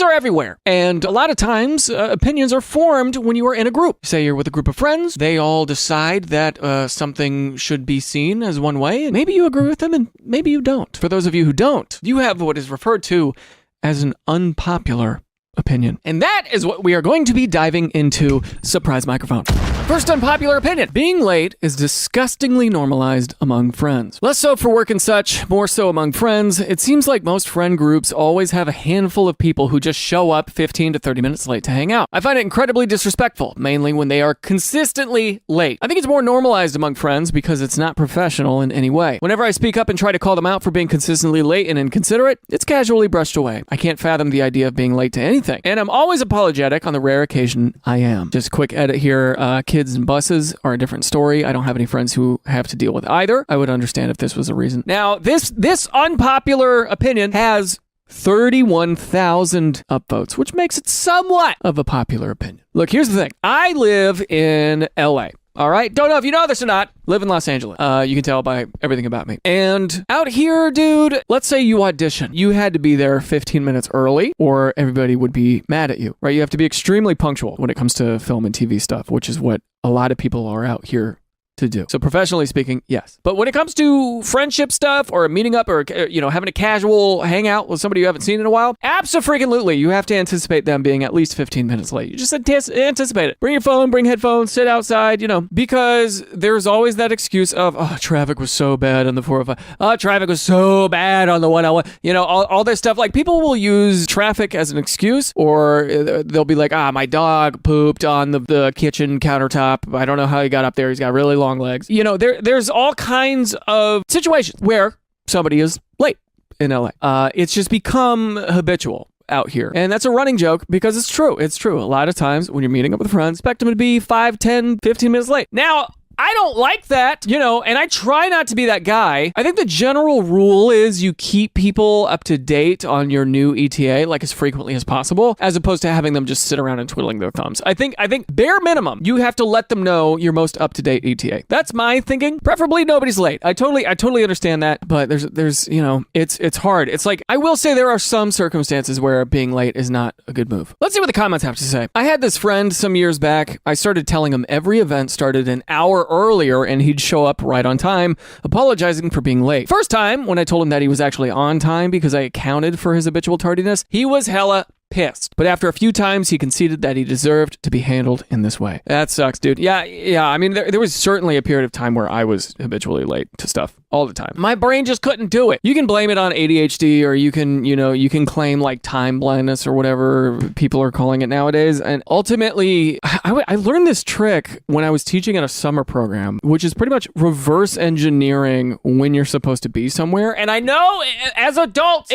Opinions are everywhere. And a lot of times, opinions are formed when you are in a group. Say you're with a group of friends, they all decide that something should be seen as one way, and maybe you agree with them and maybe you don't. For those of you who don't, you have what is referred to as an unpopular opinion. And that is what we are going to be diving into. Surprise microphone. First unpopular opinion. Being late is disgustingly normalized among friends. Less so for work and such, more so among friends. It seems like most friend groups always have a handful of people who just show up 15 to 30 minutes late to hang out. I find it incredibly disrespectful, mainly when they are consistently late. I think it's more normalized among friends because it's not professional in any way. Whenever I speak up and try to call them out for being consistently late and inconsiderate, it's casually brushed away. I can't fathom the idea of being late to anything. And I'm always apologetic on the rare occasion I am. Just a quick edit here. Kids and buses are a different story. I don't have any friends who have to deal with either. I would understand if this was a reason. Now, this unpopular opinion has 31,000 upvotes, which makes it somewhat of a popular opinion. Look, here's the thing. I live in LA. All right. Don't know if you know this or not. Live in Los Angeles. You can tell by everything about me. And out here, dude, let's say you audition. You had to be there 15 minutes early or everybody would be mad at you, right? You have to be extremely punctual when it comes to film and TV stuff, which is what a lot of people are out here to do. So professionally speaking, yes. But when it comes to friendship stuff or meeting up or, having a casual hangout with somebody you haven't seen in a while, abso-freaking-lutely, you have to anticipate them being at least 15 minutes late. You just anticipate it. Bring your phone, bring headphones, sit outside, because there's always that excuse of, traffic was so bad on the 405. Traffic was so bad on the 101. All this stuff. Like, people will use traffic as an excuse, or they'll be like, my dog pooped on the kitchen countertop. I don't know how he got up there. He's got really long legs. There's all kinds of situations where somebody is late in LA. It's just become habitual out here. And that's a running joke because it's true. It's true. A lot of times when you're meeting up with friends, expect them to be 5, 10, 15 minutes late. Now, I don't like that, and I try not to be that guy. I think the general rule is you keep people up to date on your new ETA like as frequently as possible, as opposed to having them just sit around and twiddling their thumbs. I think bare minimum, you have to let them know your most up-to-date ETA. That's my thinking. Preferably nobody's late. I totally understand that, but there's it's hard. It's like, I will say there are some circumstances where being late is not a good move. Let's see what the comments have to say. I had this friend some years back. I started telling him every event started an hour earlier and he'd show up right on time, apologizing for being late. First time, when I told him that he was actually on time because I accounted for his habitual tardiness, he was hella pissed. But after a few times, he conceded that he deserved to be handled in this way. That sucks, dude. Yeah. I mean, there was certainly a period of time where I was habitually late to stuff all the time. My brain just couldn't do it. You can blame it on ADHD, or you can claim like time blindness or whatever people are calling it nowadays. And ultimately, I learned this trick when I was teaching at a summer program, which is pretty much reverse engineering when you're supposed to be somewhere. And I know as adults,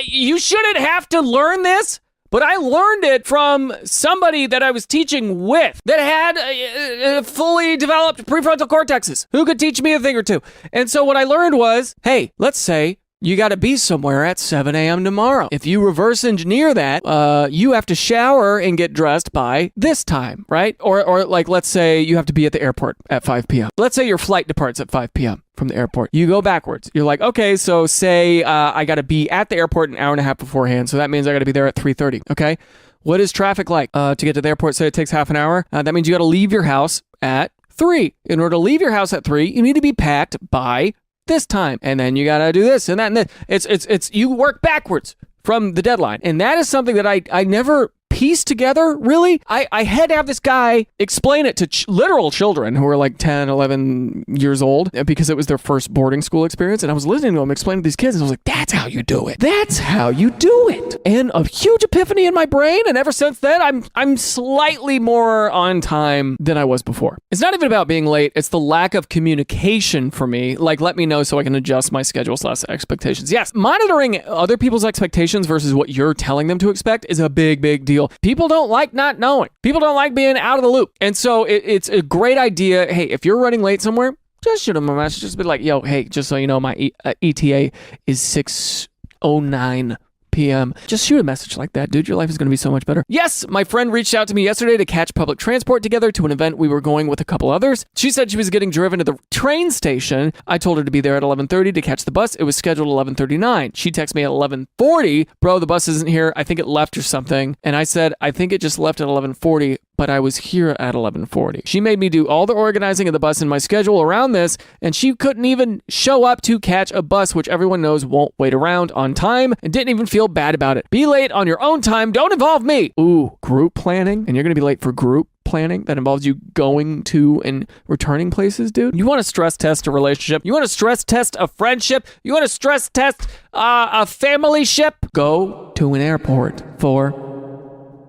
you shouldn't have to learn this. But I learned it from somebody that I was teaching with that had fully developed prefrontal cortexes who could teach me a thing or two. And so what I learned was, hey, let's say you got to be somewhere at 7 a.m. tomorrow. If you reverse engineer that, you have to shower and get dressed by this time, right? Or like, let's say you have to be at the airport at 5 p.m. Let's say your flight departs at 5 p.m. from the airport. You go backwards. You're like, okay, so say I got to be at the airport an hour and a half beforehand. So that means I got to be there at 3:30. Okay. What is traffic like to get to the airport? Say it takes half an hour. That means you got to leave your house at 3. In order to leave your house at 3, you need to be packed by this time. And then you got to do this and that and this. It's you work backwards from the deadline. And that is something that I never piece together, really. I had to have this guy explain it to literal children who were like 10, 11 years old because it was their first boarding school experience. And I was listening to him explain to these kids and I was like, that's how you do it. That's how you do it. And a huge epiphany in my brain. And ever since then, I'm slightly more on time than I was before. It's not even about being late. It's the lack of communication for me. Like, let me know so I can adjust my schedule / expectations. Yes, monitoring other people's expectations versus what you're telling them to expect is a big deal. People don't like not knowing. People don't like being out of the loop. And so it's a great idea. Hey, if you're running late somewhere, just shoot them a message. Just be like, yo, hey, just so you know, my ETA is 6:09 p.m. Just shoot a message like that, dude. Your life is going to be so much better. Yes, my friend reached out to me yesterday to catch public transport together to an event we were going with a couple others. She said she was getting driven to the train station. I told her to be there at 11:30 to catch the bus. It was scheduled 11:39. She texted me at 11:40. Bro, the bus isn't here. I think it left or something. And I said, I think it just left at 11:40, but I was here at 11:40. She made me do all the organizing of the bus in my schedule around this, and she couldn't even show up to catch a bus, which everyone knows won't wait around on time, and didn't even feel bad about it. Be late on your own time. Don't involve me. Ooh, group planning? And you're going to be late for group planning that involves you going to and returning places, dude? You want to stress test a relationship? You want to stress test a friendship? You want to stress test a family ship? Go to an airport for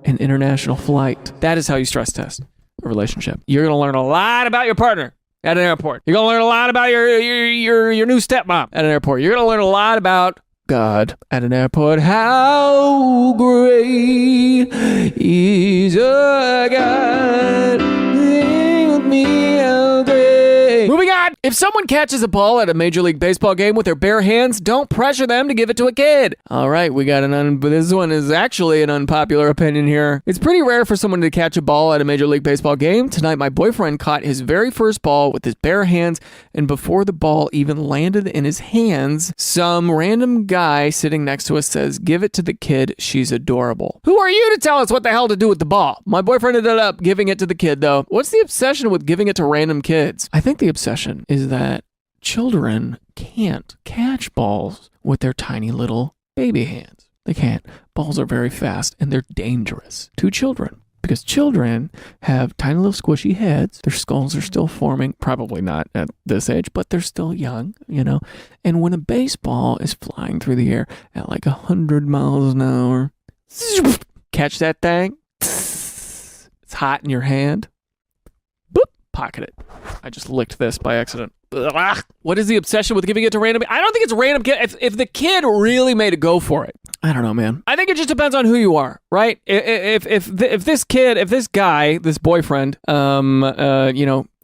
an international flight. That is how you stress test a relationship. You're going to learn a lot about your partner at an airport. You're going to learn a lot about your new stepmom at an airport. You're going to learn a lot about God at an airport. How great is our God? Sing with me, how great. Moving on. If someone catches a ball at a Major League Baseball game with their bare hands, don't pressure them to give it to a kid. All right, we got this one is actually an unpopular opinion here. It's pretty rare for someone to catch a ball at a Major League Baseball game. Tonight, my boyfriend caught his very first ball with his bare hands, and before the ball even landed in his hands, some random guy sitting next to us says, "Give it to the kid, she's adorable." Who are you to tell us what the hell to do with the ball? My boyfriend ended up giving it to the kid, though. What's the obsession with giving it to random kids? I think the obsession is that children can't catch balls with their tiny little baby hands. They can't. Balls are very fast and they're dangerous to children because children have tiny little squishy heads. Their skulls are still forming, probably not at this age, but they're still young, you know. And when a baseball is flying through the air at like 100 miles an hour, catch that thing. It's hot in your hand. Boop, pocket it. I just licked this by accident. Ugh. What is the obsession with giving it to random? I don't think it's random kid. If the kid really made a go for it, I don't know, man. I think it just depends on who you are, right? If this kid, if this guy, this boyfriend,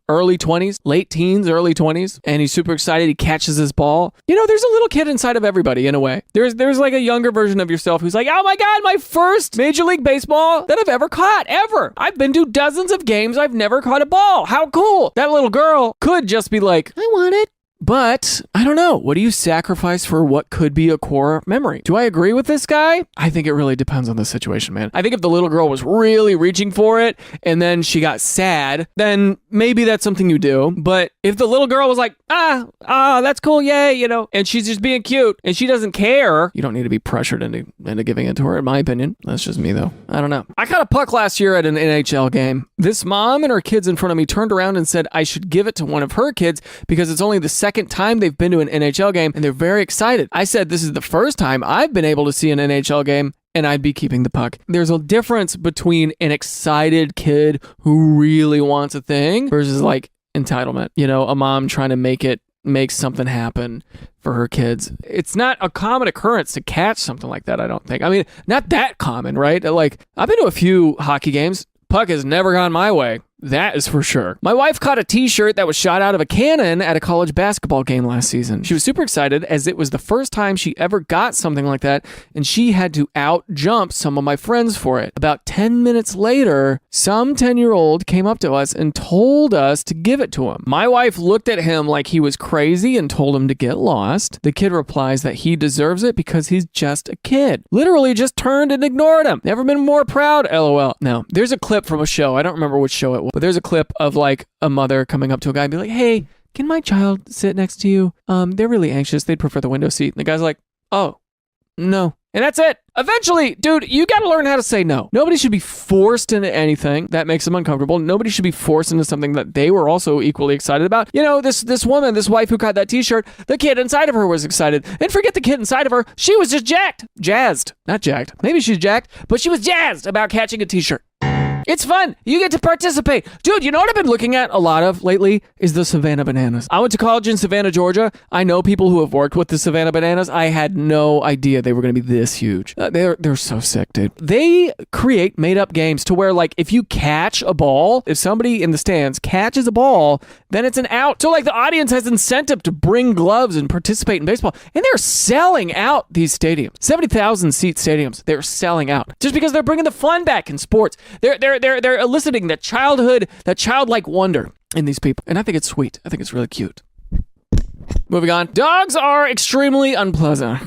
early 20s, late teens, early 20s, and he's super excited, he catches this ball. You know, there's a little kid inside of everybody in a way. There's like a younger version of yourself who's like, oh my God, my first Major League Baseball that I've ever caught, ever. I've been to dozens of games, I've never caught a ball. How cool. That little girl could just be like, I want it. But I don't know. What do you sacrifice for what could be a core memory? Do I agree with this guy? I think it really depends on the situation, man. I think if the little girl was really reaching for it and then she got sad, then maybe that's something you do. But if the little girl was like, that's cool, yay, you know, and she's just being cute and she doesn't care, you don't need to be pressured into giving it to her, in my opinion. That's just me, though. I don't know. I caught a puck last year at an NHL game. This mom and her kids in front of me turned around and said I should give it to one of her kids because it's only the second time they've been to an NHL game and they're very excited. I said this is the first time I've been able to see an NHL game and I'd be keeping the puck. There's a difference between an excited kid who really wants a thing versus like entitlement. You know, a mom trying to make something happen for her kids. It's not a common occurrence to catch something like that, I don't think. I mean, not that common, right? Like, I've been to a few hockey games. Puck has never gone my way. That is for sure. My wife caught a t-shirt that was shot out of a cannon at a college basketball game last season. She was super excited as it was the first time she ever got something like that, and she had to out-jump some of my friends for it. About 10 minutes later, some 10-year-old came up to us and told us to give it to him. My wife looked at him like he was crazy and told him to get lost. The kid replies that he deserves it because he's just a kid. Literally just turned and ignored him. Never been more proud, LOL. Now, there's a clip from a show. I don't remember which show it was. But there's a clip of like a mother coming up to a guy and be like, hey, can my child sit next to you? They're really anxious. They'd prefer the window seat. And the guy's like, oh, no. And that's it. Eventually, dude, you got to learn how to say no. Nobody should be forced into anything that makes them uncomfortable. Nobody should be forced into something that they were also equally excited about. You know, this woman, this wife who caught that t-shirt, the kid inside of her was excited. And forget the kid inside of her. She was just jazzed. Not jacked. Maybe she's jacked, but she was jazzed about catching a t-shirt. It's fun. You get to participate. Dude, you know what I've been looking at a lot of lately is the Savannah bananas. I went to college in Savannah, Georgia. I know people who have worked with the Savannah bananas. I had no idea they were going to be this huge. They're so sick, dude. They create made-up games to where, like, if you catch a ball, if somebody in the stands catches a ball, then it's an out. So, like, the audience has incentive to bring gloves and participate in baseball. And they're selling out these stadiums. 70,000 seat stadiums. They're selling out. Just because they're bringing the fun back in sports. They're eliciting that childhood, that childlike wonder in these people. And I think it's sweet. I think it's really cute. Moving on. Dogs are extremely unpleasant.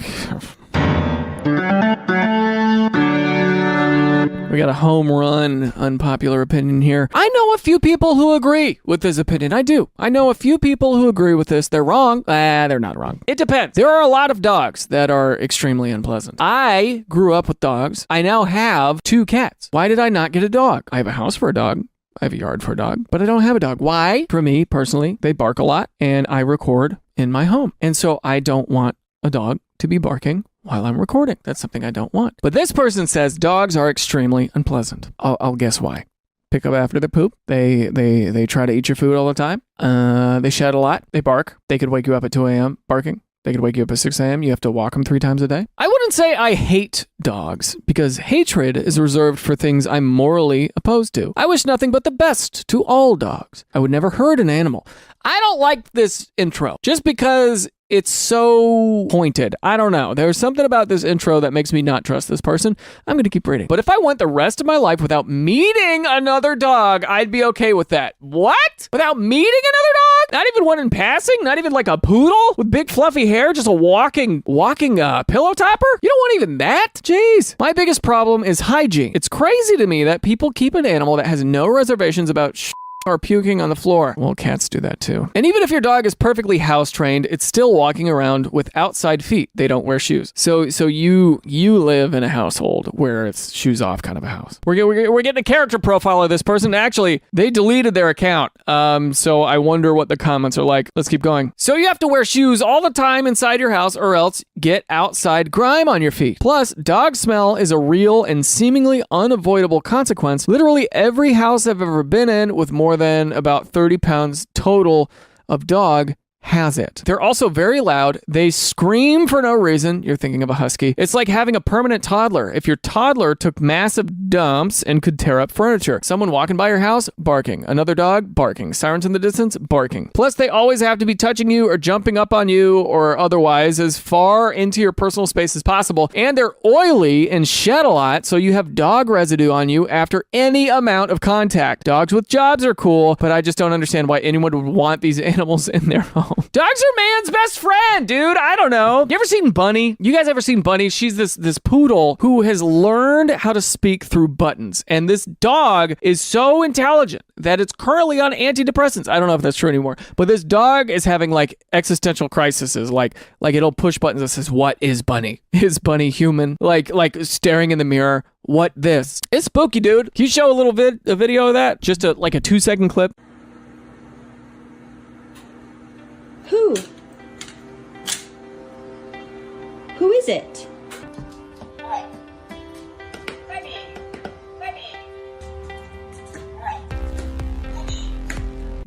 We got a home run unpopular opinion here. I know a few people who agree with this opinion. I do. I know a few people who agree with this. They're wrong. They're not wrong. It depends. There are a lot of dogs that are extremely unpleasant. I grew up with dogs. I now have 2 cats. Why did I not get a dog? I have a house for a dog. I have a yard for a dog, but I don't have a dog. Why? For me, personally, they bark a lot and I record in my home. And so I don't want a dog to be barking while I'm recording. That's something I don't want. But this person says dogs are extremely unpleasant. I'll guess why. Pick up after the poop. They try to eat your food all the time. They shed a lot. They bark. They could wake you up at 2 a.m. barking. They could wake you up at 6 a.m. You have to walk them 3 times a day. I wouldn't say I hate dogs because hatred is reserved for things I'm morally opposed to. I wish nothing but the best to all dogs. I would never hurt an animal. I don't like this intro just because it's so pointed. I don't know. There's something about this intro that makes me not trust this person. I'm going to keep reading. But if I went the rest of my life without meeting another dog, I'd be okay with that. What? Without meeting another dog? Not even one in passing? Not even like a poodle with big fluffy hair? Just a walking pillow topper? You don't want even that? Jeez. My biggest problem is hygiene. It's crazy to me that people keep an animal that has no reservations about or puking on the floor. Well, cats do that too. And even if your dog is perfectly house trained, it's still walking around with outside feet. They don't wear shoes. So you live in a household where it's shoes off kind of a house. We're getting a character profile of this person. Actually, they deleted their account. So I wonder what the comments are like. Let's keep going. So you have to wear shoes all the time inside your house or else get outside grime on your feet. Plus, dog smell is a real and seemingly unavoidable consequence. Literally every house I've ever been in with more than about 30 pounds total of dog has it. They're also very loud. They scream for no reason. You're thinking of a husky. It's like having a permanent toddler. If your toddler took massive dumps and could tear up furniture. Someone walking by your house, barking. Another dog, barking. Sirens in the distance, barking. Plus, they always have to be touching you or jumping up on you or otherwise as far into your personal space as possible. And they're oily and shed a lot, so you have dog residue on you after any amount of contact. Dogs with jobs are cool, but I just don't understand why anyone would want these animals in their home. Dogs are man's best friend, dude. I don't know. You ever seen Bunny? You guys ever seen Bunny? She's this poodle who has learned how to speak through buttons. And this dog is so intelligent that it's currently on antidepressants. I don't know if that's true anymore. But this dog is having like existential crises. Like it'll push buttons that says, "What is Bunny? Is Bunny human?" Like staring in the mirror. What this? It's spooky, dude. Can you show a little video of that? Just a 2-second clip. Who? Who is it?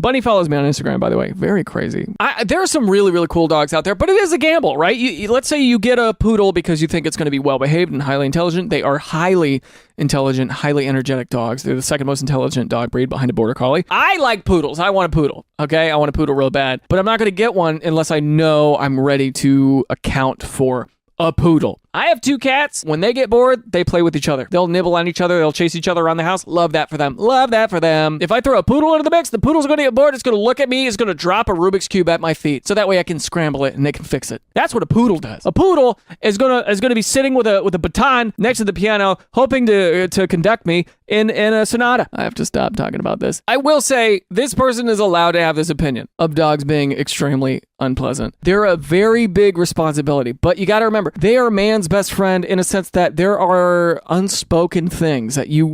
Bunny follows me on Instagram, by the way. Very crazy. There are some really, really cool dogs out there, but it is a gamble, right? Let's say you get a poodle because you think it's going to be well-behaved and highly intelligent. They are highly intelligent, highly energetic dogs. They're the second most intelligent dog breed behind a border collie. I like poodles. I want a poodle, okay? I want a poodle real bad, but I'm not going to get one unless I know I'm ready to account for a poodle. I have 2 cats. When they get bored, they play with each other. They'll nibble on each other. They'll chase each other around the house. Love that for them. Love that for them. If I throw a poodle into the mix, the poodle's going to get bored. It's going to look at me. It's going to drop a Rubik's Cube at my feet. So that way I can scramble it and they can fix it. That's what a poodle does. A poodle is going to be sitting with a baton next to the piano, hoping to conduct me in a sonata. I have to stop talking about this. I will say this person is allowed to have this opinion of dogs being extremely unpleasant. They're a very big responsibility, but you got to remember, they are man's best friend in a sense that there are unspoken things that you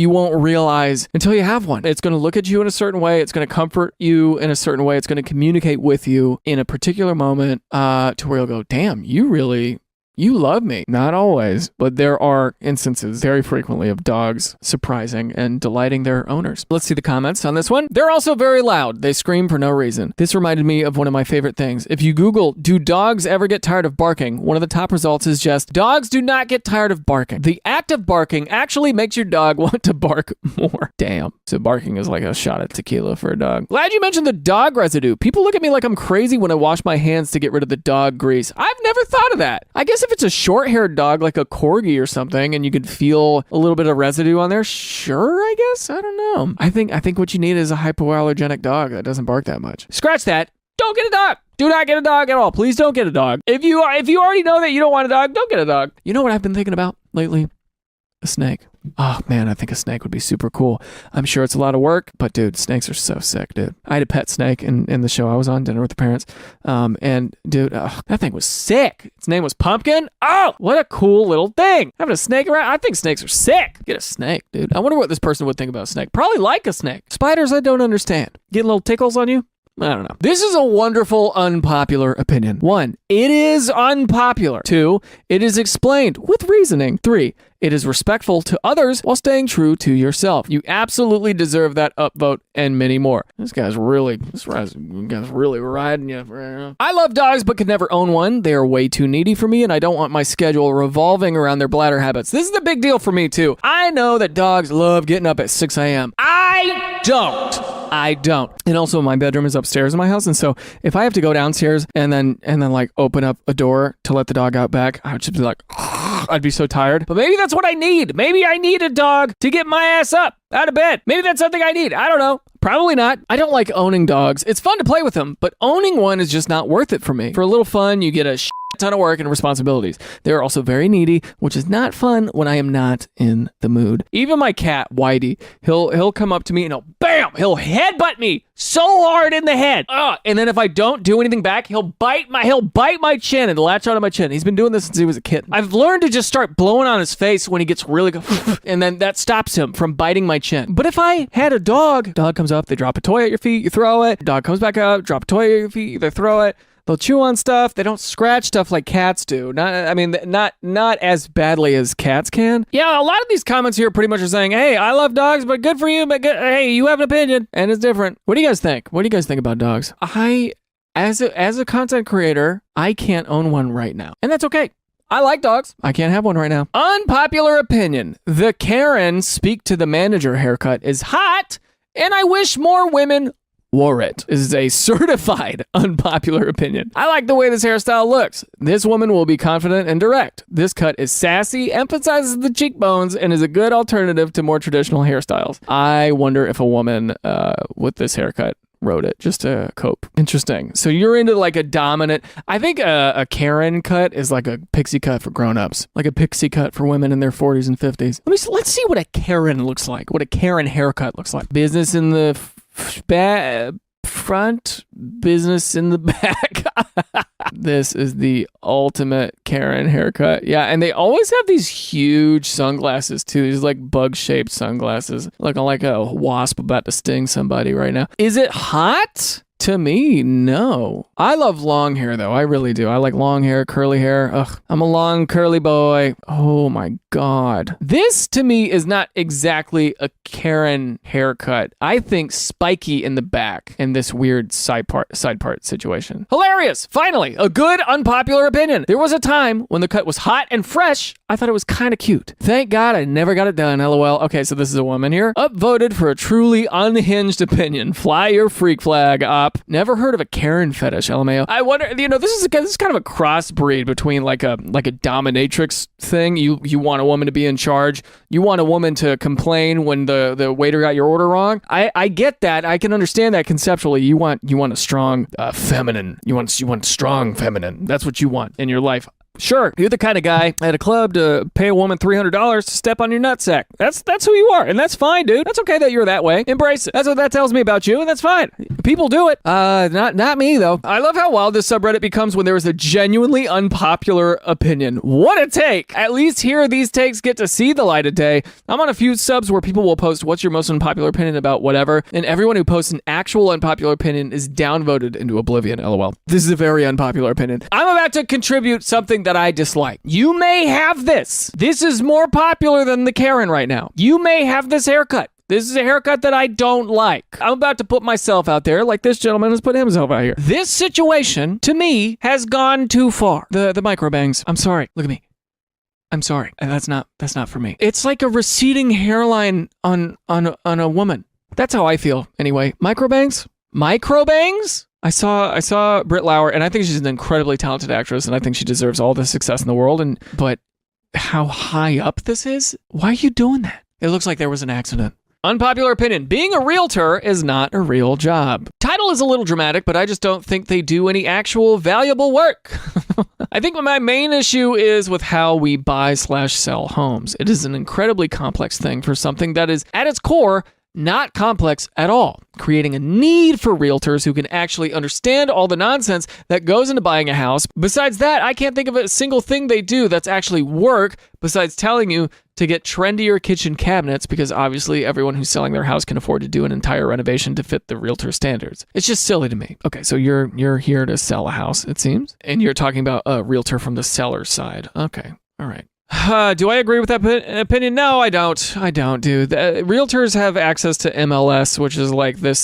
won't realize until you have one. It's going to look at you in a certain way. It's going to comfort you in a certain way. It's going to communicate with you in a particular moment to where you'll go, damn, you really You love me. Not always, but there are instances very frequently of dogs surprising and delighting their owners. Let's see the comments on this one. They're also very loud. They scream for no reason. This reminded me of one of my favorite things. If you Google, do dogs ever get tired of barking? One of the top results is just, dogs do not get tired of barking. The act of barking actually makes your dog want to bark more. Damn. So barking is like a shot at tequila for a dog. Glad you mentioned the dog residue. People look at me like I'm crazy when I wash my hands to get rid of the dog grease. I've never thought of that. I guess if it's a short-haired dog like a corgi or something and you can feel a little bit of residue on there, sure, I guess. I don't know. I think what you need is a hypoallergenic dog that doesn't bark that much. Scratch that. Don't get a dog. Do not get a dog at all. Please don't get a dog. If you already know that you don't want a dog, don't get a dog. You know what I've been thinking about lately? A snake. Oh man, I think a snake would be super cool. I'm sure it's a lot of work, but dude, snakes are so sick, dude. I had a pet snake in the show I was on, Dinner with the Parents. And dude, that thing was sick. Its name was Pumpkin. Oh, what a cool little thing. Having a snake around, I think snakes are sick. Get a snake, dude. I wonder what this person would think about a snake. Probably like a snake. Spiders, I don't understand. Getting little tickles on you? I don't know. This is a wonderful unpopular opinion. 1, it is unpopular. 2, it is explained with reasoning. 3, it is respectful to others while staying true to yourself. You absolutely deserve that upvote and many more. This guy's really riding you. I love dogs but could never own one. They are way too needy for me and I don't want my schedule revolving around their bladder habits. This is the big deal for me too. I know that dogs love getting up at 6 a.m. I don't. And also my bedroom is upstairs in my house. And so if I have to go downstairs and then like open up a door to let the dog out back, I would just be like, I'd be so tired. But maybe that's what I need. Maybe I need a dog to get my ass up out of bed. Maybe that's something I need. I don't know. Probably not. I don't like owning dogs. It's fun to play with them, but owning one is just not worth it for me. For a little fun, you get a ton of work and responsibilities. They're also very needy, which is not fun when I am not in the mood. Even my cat, Whitey, he'll come up to me and he'll headbutt me so hard in the head. And then if I don't do anything back, he'll bite my chin and latch onto my chin. He's been doing this since he was a kid. I've learned to just start blowing on his face when he gets really and then that stops him from biting my chin. But if I had a dog comes up, they drop a toy at your feet, you throw it. Dog comes back up, drop a toy at your feet, they throw it. They'll chew on stuff. They don't scratch stuff like cats do. Not as badly as cats can. Yeah, a lot of these comments here pretty much are saying, hey, I love dogs, but good for you. But hey, you have an opinion, and it's different. What do you guys think? What do you guys think about dogs? As a content creator, I can't own one right now, and that's okay. I like dogs. I can't have one right now. Unpopular opinion. The Karen speak to the manager haircut is hot, and I wish more women wore it. This is a certified unpopular opinion. I like the way this hairstyle looks. This woman will be confident and direct. This cut is sassy, emphasizes the cheekbones, and is a good alternative to more traditional hairstyles. I wonder if a woman with this haircut wrote it just to cope. Interesting. So you're into like a dominant, I think a Karen cut is like a pixie cut for grown-ups, like a pixie cut for women in their 40s and 50s. Let's see what a Karen looks like, what a Karen haircut looks like. Business in the front, business in the back. This is the ultimate Karen haircut. Yeah, and they always have these huge sunglasses too. These like bug-shaped sunglasses, looking like a wasp about to sting somebody right now. Is it hot? To me, no. I love long hair though. I really do. I like long hair, curly hair. Ugh, I'm a long curly boy. Oh my God. This to me is not exactly a Karen haircut. I think spiky in the back and this weird side part situation. Hilarious. Finally, a good unpopular opinion. There was a time when the cut was hot and fresh. I thought it was kind of cute. Thank God I never got it done. LOL. Okay, so this is a woman here. Upvoted for a truly unhinged opinion. Fly your freak flag up. Never heard of a Karen fetish, LMAO. I wonder, this is kind of a crossbreed between like a dominatrix thing. You want a woman to be in charge. You want a woman to complain when the waiter got your order wrong. I get that. I can understand that conceptually. You want a strong feminine. You want strong feminine. That's what you want in your life. Sure, you're the kind of guy at a club to pay a woman $300 to step on your nutsack. That's who you are, and that's fine, dude. That's okay that you're that way. Embrace it. That's what that tells me about you, and that's fine. People do it. Not me, though. I love how wild this subreddit becomes when there is a genuinely unpopular opinion. What a take! At least here, these takes get to see the light of day. I'm on a few subs where people will post, what's your most unpopular opinion about whatever, and everyone who posts an actual unpopular opinion is downvoted into oblivion, LOL. This is a very unpopular opinion. I'm about to contribute something that I dislike. You may have this. This is more popular than the Karen right now. You may have this haircut. This is a haircut that I don't like. I'm about to put myself out there like this gentleman has put himself out here. This situation, to me, has gone too far. The microbangs. I'm sorry. Look at me. I'm sorry. That's not for me. It's like a receding hairline on a woman. That's how I feel anyway. Microbangs? I saw Britt Lauer, and I think she's an incredibly talented actress, and I think she deserves all the success in the world. But how high up this is? Why are you doing that? It looks like there was an accident. Unpopular opinion. Being a realtor is not a real job. Title is a little dramatic, but I just don't think they do any actual valuable work. I think my main issue is with how we buy/sell homes. It is an incredibly complex thing for something that is, at its core, not complex at all, creating a need for realtors who can actually understand all the nonsense that goes into buying a house. Besides that, I can't think of a single thing they do that's actually work besides telling you to get trendier kitchen cabinets, because obviously everyone who's selling their house can afford to do an entire renovation to fit the realtor standards. It's just silly to me. Okay, so you're here to sell a house, it seems, and you're talking about a realtor from the seller's side. Okay, all right. Do I agree with that opinion? No, I don't, dude. Realtors have access to MLS, which is like this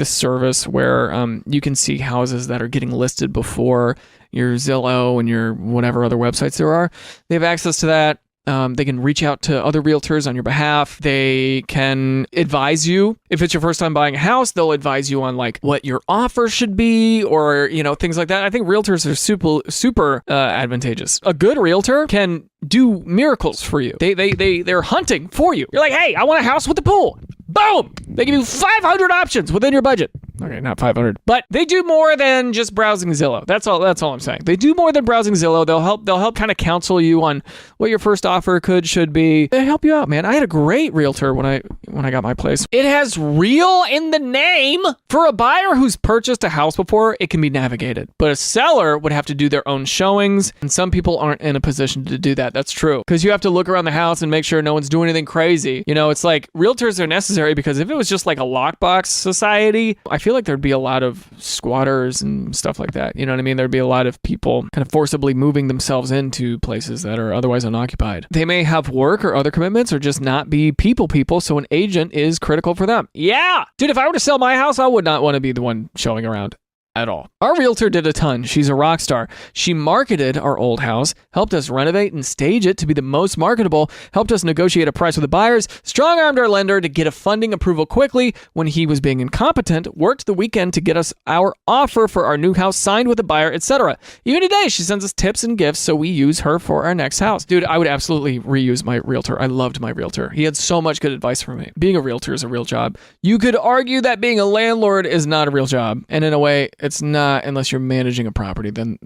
service where you can see houses that are getting listed before your Zillow and your whatever other websites there are. They have access to that. They can reach out to other realtors on your behalf. They can advise you. If it's your first time buying a house, they'll advise you on like what your offer should be, or things like that. I think realtors are super advantageous. A good realtor can do miracles for you. They're hunting for you. You're like, hey, I want a house with a pool. Boom! They give you 500 options within your budget. Okay, not 500, but they do more than just browsing Zillow. That's all I'm saying. They do more than browsing Zillow. They'll help kind of counsel you on what your first offer should be. They help you out, man. I had a great realtor when I got my place. It has real in the name. For a buyer who's purchased a house before, it can be navigated. But a seller would have to do their own showings, and some people aren't in a position to do that. That's true. Because you have to look around the house and make sure no one's doing anything crazy. It's like realtors are necessary, because if it was just like a lockbox society, I feel like there'd be a lot of squatters and stuff like that. You know what I mean? There'd be a lot of people kind of forcibly moving themselves into places that are otherwise unoccupied. They may have work or other commitments, or just not be people, so an agent is critical for them. Yeah! Dude, if I were to sell my house, I would not want to be the one showing around at all. Our realtor did a ton. She's a rock star. She marketed our old house, helped us renovate and stage it to be the most marketable, helped us negotiate a price with the buyers, strong-armed our lender to get a funding approval quickly when he was being incompetent, worked the weekend to get us our offer for our new house signed with the buyer, etc. Even today, she sends us tips and gifts, so we use her for our next house. Dude, I would absolutely reuse my realtor. I loved my realtor. He had so much good advice for me. Being a realtor is a real job. You could argue that being a landlord is not a real job, and in a way, it's not, unless you're managing a property, then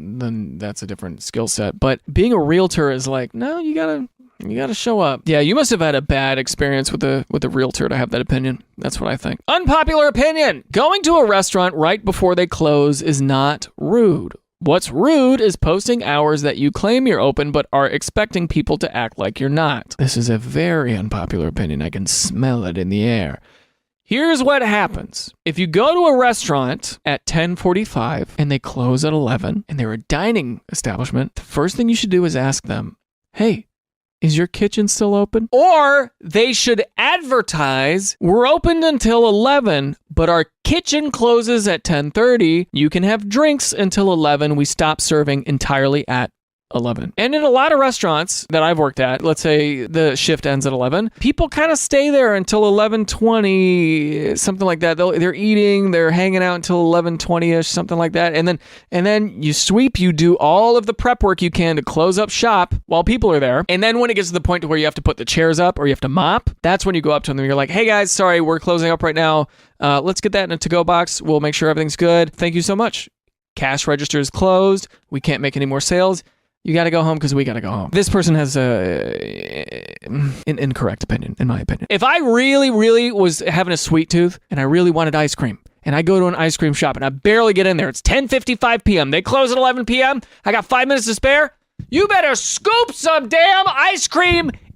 that's a different skill set. But being a realtor is like, no, you gotta show up. Yeah, you must have had a bad experience with a realtor to have that opinion. That's what I think. Unpopular opinion. Going to a restaurant right before they close is not rude. What's rude is posting hours that you claim you're open but are expecting people to act like you're not. This is a very unpopular opinion. I can smell it in the air. Here's what happens. If you go to a restaurant at 10:45 and they close at 11 and they're a dining establishment, the first thing you should do is ask them, hey, is your kitchen still open? Or they should advertise, we're open until 11, but our kitchen closes at 10:30. You can have drinks until 11. We stop serving entirely at 11. And in a lot of restaurants that I've worked at, let's say the shift ends at 11, people kind of stay there until 11:20, something like that. They're eating, they're hanging out until 11:20ish, something like that. And then you sweep, you do all of the prep work you can to close up shop while people are there. And then when it gets to the point to where you have to put the chairs up or you have to mop, that's when you go up to them and you're like, hey guys, sorry, we're closing up right now. Let's get that in a to-go box. We'll make sure everything's good. Thank you so much. Cash register is closed. We can't make any more sales. You got to go home because we got to go home. This person has an incorrect opinion, in my opinion. If I really, really was having a sweet tooth and I really wanted ice cream, and I go to an ice cream shop and I barely get in there, it's 10:55 p.m. They close at 11 p.m. I got 5 minutes to spare. You better scoop some damn ice cream